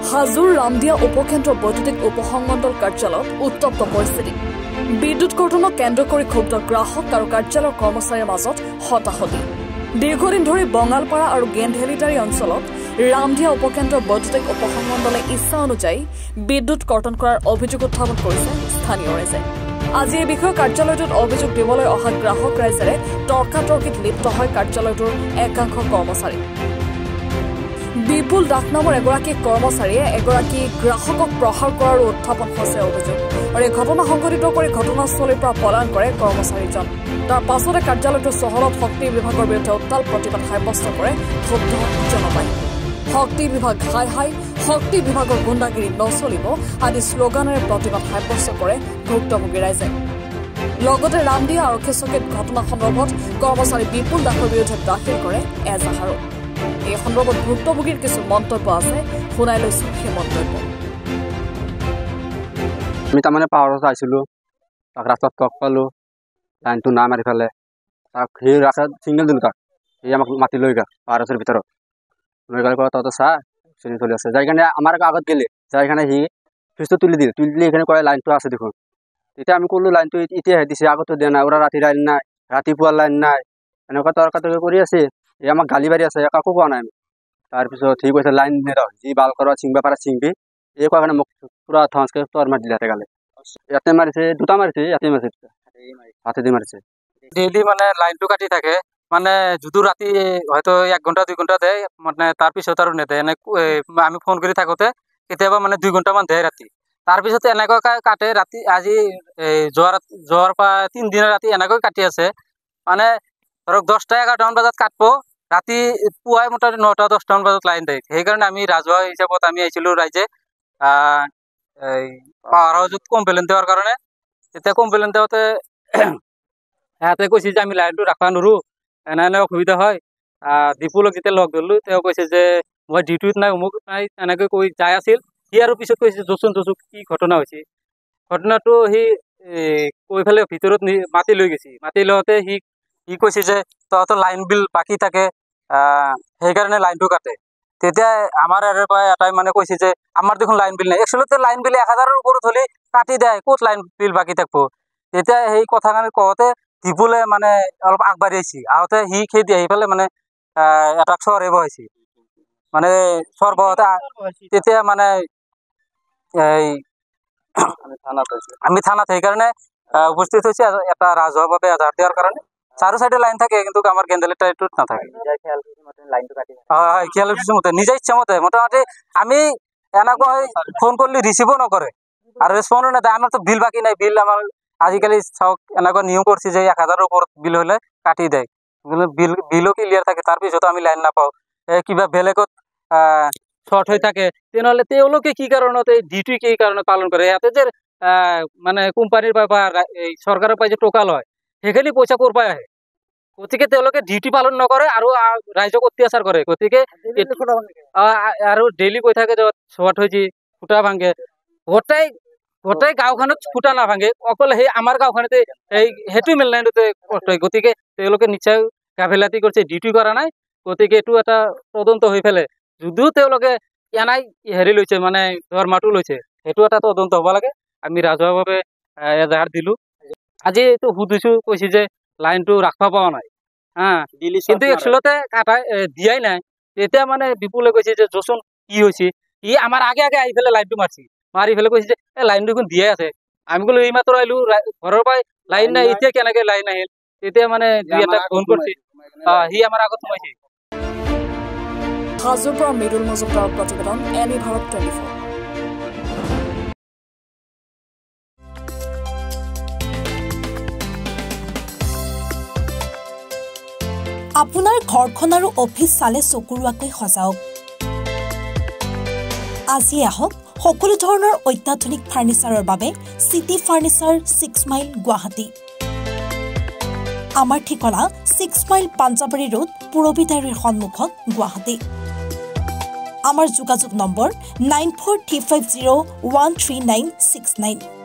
হাজোৰ ৰামদিয়া উপকেন্দ্ৰ বৈদ্যুতিক উপসংমণ্ডল কাৰ্যালয়ত উত্তপ্ত পৰিস্থিতি বিদ্যুৎ কৰ্তনক কেন্দ্ৰ কৰি ক্ষুব্ধ গ্ৰাহক আৰু কাৰ্যালয়ৰ কৰ্মচাৰীৰ মাজত হতাহতি দীৰ্ঘদিন ধৰি বঙালপাৰা আৰু গেন্ধেলিটাৰী অঞ্চলত ৰামদিয়া উপকেন্দ্ৰ বৈদ্যুতিক উপসংমণ্ডলে ইচ্ছা অনুযায়ী বিদ্যুৎ কৰ্তন কৰাৰ অভিযোগ উত্থাপন কৰিছে স্থানীয় ৰাইজে আজি এই বিষয়ে কাৰ্যালয়টোত অভিযোগ দিবলৈ অহা গ্ৰাহক ৰাইজেৰে তৰ্কাতৰ্কিত লিপ্ত হয় কাৰ্যালয়টোৰ একাংশ কৰ্মচাৰী বিপুল দাস নামৰ এগৰাকী কৰ্মচাৰীয়ে এগৰাকী গ্ৰাহকক প্ৰহাৰ কৰাৰ উত্থাপন হৈছে অভিযোগ আৰু এই ঘটনা সংঘটিত কৰি ঘটনাস্থলীৰ পৰা পলায়ন কৰে কৰ্মচাৰীজন তাৰ পাছতে কাৰ্যালয়টোৰ চহৰত শক্তি বিভাগৰ বিৰুদ্ধে উত্তাল প্ৰতিবাদ সাব্যস্ত কৰে ক্ষুব্ধ জনতাই শক্তি বিভাগ হাই হাই শক্তি বিভাগৰ গুণ্ডাগিৰি নচলিব আদি শ্লোগানেৰে প্ৰতিবাদ সাব্যস্ত কৰে ভুক্তভোগী ৰাইজে লগতে ৰামদিয়া আৰক্ষী চকীত ঘটনা সন্দৰ্ভত কৰ্মচাৰী বিপুল দাসৰ বিৰুদ্ধে দাখিল কৰে এজাহাৰো এই সন্দৰ্ভত ভুক্তভোগীৰ কিছু মন্তব্য আছে শুনাই লৈছো সেই মন্তব্য আমি তাৰমানে পাহাৰত আছিলো তাক ৰাস্তাত টক পালো লাইনটো না মাৰি ফেলে তাক সেই ৰাস্তাত চিংগল দিলো তাক সি আমাক মাতি লৈ গা পাহাৰৰ ভিতৰত লৈ গ'লে তহঁতে চা চিনি চলি আছে যাই কাৰণে আমাৰ আগত গেলে যাই কাৰণে সি ফিজটো তুলি দিলে এইখিনি কয় লাইনটো আছে দেখোন তেতিয়া আমি ক'লো লাইনটো এতিয়াহে দিছে আগতো দিয়া নাই ওরা ৰাতি লাইন নাই ৰাতিপুৱা লাইন নাই এনেকুৱা তৰ্কাতৰ্কি কৰি আছে এই আমাক গালি বাৰী আছে কাকো কোৱা নাই আমি তাৰপিছত ঠিক কৈছে লাইন নেদাও যি বাল কৰা চিংবা পাৰা চিংবি এই কোৱা কাৰণে মোক পুৰা থঞ্চকে তৰ মাৰি দিলে গালে ইয়াতে মাৰিছে দুটা মাৰিছে ইয়াতে মাৰিছে হাতে দি মাৰিছে ডেইলি মানে লাইনটো কাটি থাকে মানে যদিও ৰাতি হয়তো 1 ঘণ্টা 2 ঘণ্টা দেয় মানে তাৰপিছত আৰু নেদে এনে আমি ফোন কৰি থাকোঁতে কেতিয়াবা মানে 2 ঘণ্টামান দেয় ৰাতি তাৰপিছত এনেকৈ কাটে ৰাতি আজি যোৱাৰ পৰা 3 দিনৰ ৰাতি এনেকৈ কাটি আছে মানে ধৰক 10টা 11টামান বজাত কাটব ৰাতি পুৱাই মোটামুটি 9টা 10টামান বজাত লাইন দিয়ে সেইকাৰণে আমি ৰাজহুৱা হিচাপত আমি আহিছিলোঁ ৰাইজে পাৱাৰ হাউচত কমপ্লেইন দেওয়াৰ কাৰণে তেতিয়া কমপ্লেইন দেওয়াতে সিহঁতে কৈছে যে আমি লাইনটো ৰাখবা নোৱাৰোঁ এনে অসুবিধা হয় দীপুলক যেতিয়া লগ ধৰিলোঁ তেওঁ কৈছে যে মই ডিউটিত নাই অমুক নাই এনেকৈ কৈ যাই আছিল সি আৰু পিছত কৈছে জচোন কি ঘটনা হৈছে ঘটনাটো সি কৈ পেলাই ভিতৰত মাতি লৈ গৈছে মাতি লওঁতে সি কৈছে যে তহঁতৰ লাইন বিল বাকী থাকে সেইকাৰণে লাইনটো কাটে তেতিয়া আমাৰ ইয়াৰ পৰা এটাই মানে কৈছে যে আমাৰ দেখোন লাইন বিল নাই একচুৱেলি লাইন বিল 1000ৰ ওপৰত হ'লে কাটি দিয়ে ক'ত লাইন বিল বাকী থাকিব তেতিয়া সেই কথাখিনি কওঁতে দীপুলে মানে অলপ আগবাঢ়ি আহিছে আহোঁতে সি খেদি আহি পেলাই মানে এটাক চৰাইব আহিছে মানে চৰ বহতে তেতিয়া মানে এই আমি থানাত সেইকাৰণে উপস্থিত হৈছে এটা ৰাজহুৱাভাৱে এজাহাৰ দিয়াৰ কাৰণে চাৰো চাইডে লাইন থাকে কিন্তু আমাৰ গেন্দেলিটাৰীটোত নাথাকে হয় খেয়াল মতে নিজে ইচ্ছা মতে মোটামুটি আমি এনেকৈ ফোন কৰিলে ৰিচিভো নকৰে আৰু ৰেচপণ্ডো নেদায় আমাৰতো বিল বাকী নাই বিল আমাৰ আজিকালি চাওক এনেকুৱা নিয়ম কৰিছে যে 1000ৰ ওপৰত বিল হ'লে কাটি দিয়ে বিলো ক্লিয়াৰ থাকে তাৰপিছতো আমি লাইন নাপাওঁ কিবা বেলেগত শ্বৰ্ট হৈ থাকে তেনেহ'লে তেওঁলোকে কি কাৰণত এই ডিউটি কি কাৰণত পালন কৰে ইয়াতে যে মানে কোম্পানীৰ পৰা বা চৰকাৰৰ পৰা যে টকা লয় সেইখিনি পইচা ক'ৰ পৰা আহে গতিকে তেওঁলোকে ডিউটি পালন নকৰে আৰু ৰাইজক অত্যাচাৰ কৰে গতিকে আৰু ডেইলি কৈ থাকে যে শ্বৰ্ট হৈছে ফুটা ভাঙে গোটেই গাঁওখনত ফুটা নাভাঙে অকল সেই আমাৰ গাঁওখনতে সেইটো মেল লাইনতে কষ্ট হয় গতিকে তেওঁলোকে নিশ্চয় গাফিলাতি কৰিছে ডিউটি কৰা নাই গতিকে এইটো এটা তদন্ত হৈ পেলাই যদিও তেওঁলোকে এনাই হেৰি লৈছে মানে দৰমাটো লৈছে সেইটো এটা তদন্ত হ'ব লাগে আমি ৰাজহুৱাভাৱে এজাহাৰ দিলোঁ আজি এইটো সুধিছোঁ কৈছে যে লাইনটো ৰাখবা পোৱা নাই কিন্তু একচুৱেলতে কাটা দিয়াই নাই তেতিয়া মানে বিপুলে কৈছে যে জচোন কি হৈছে ই আমাৰ আগে আগে আহি পেলাই লাইনটো মাৰিছে মাৰি পেলাই কৈছে যে এই লাইন দেখোন দিয়াই আছে আমি ক'লো এই মাত্ৰ আহিলোঁ ঘৰৰ পৰাই লাইন নাই এতিয়া কেনেকৈ লাইন আহিল তেতিয়া মানে দুই এটা ফোন কৰিছে সি আমাৰ আগত সোমাইছে হাজোৰ পৰা মৃদুল মজুমদাৰৰ প্ৰতিবেদন এনি ভাৰত 24 আপোনাৰ ঘৰখন আৰু অফিচ চালে চকুৰুৱাকৈ সজাওক আজি আহক সকলো ধৰণৰ অত্যাধুনিক ফাৰ্নিচাৰৰ বাবে সিটি ফাৰ্নিচাৰ 6 মাইল গুৱাহাটী আমাৰ ঠিকনা 6 মাইল পাঞ্জাবাৰী ৰোড পুৰবিতাৰীৰ সন্মুখত গুৱাহাটী আমাৰ যোগাযোগ নম্বৰ 9435013969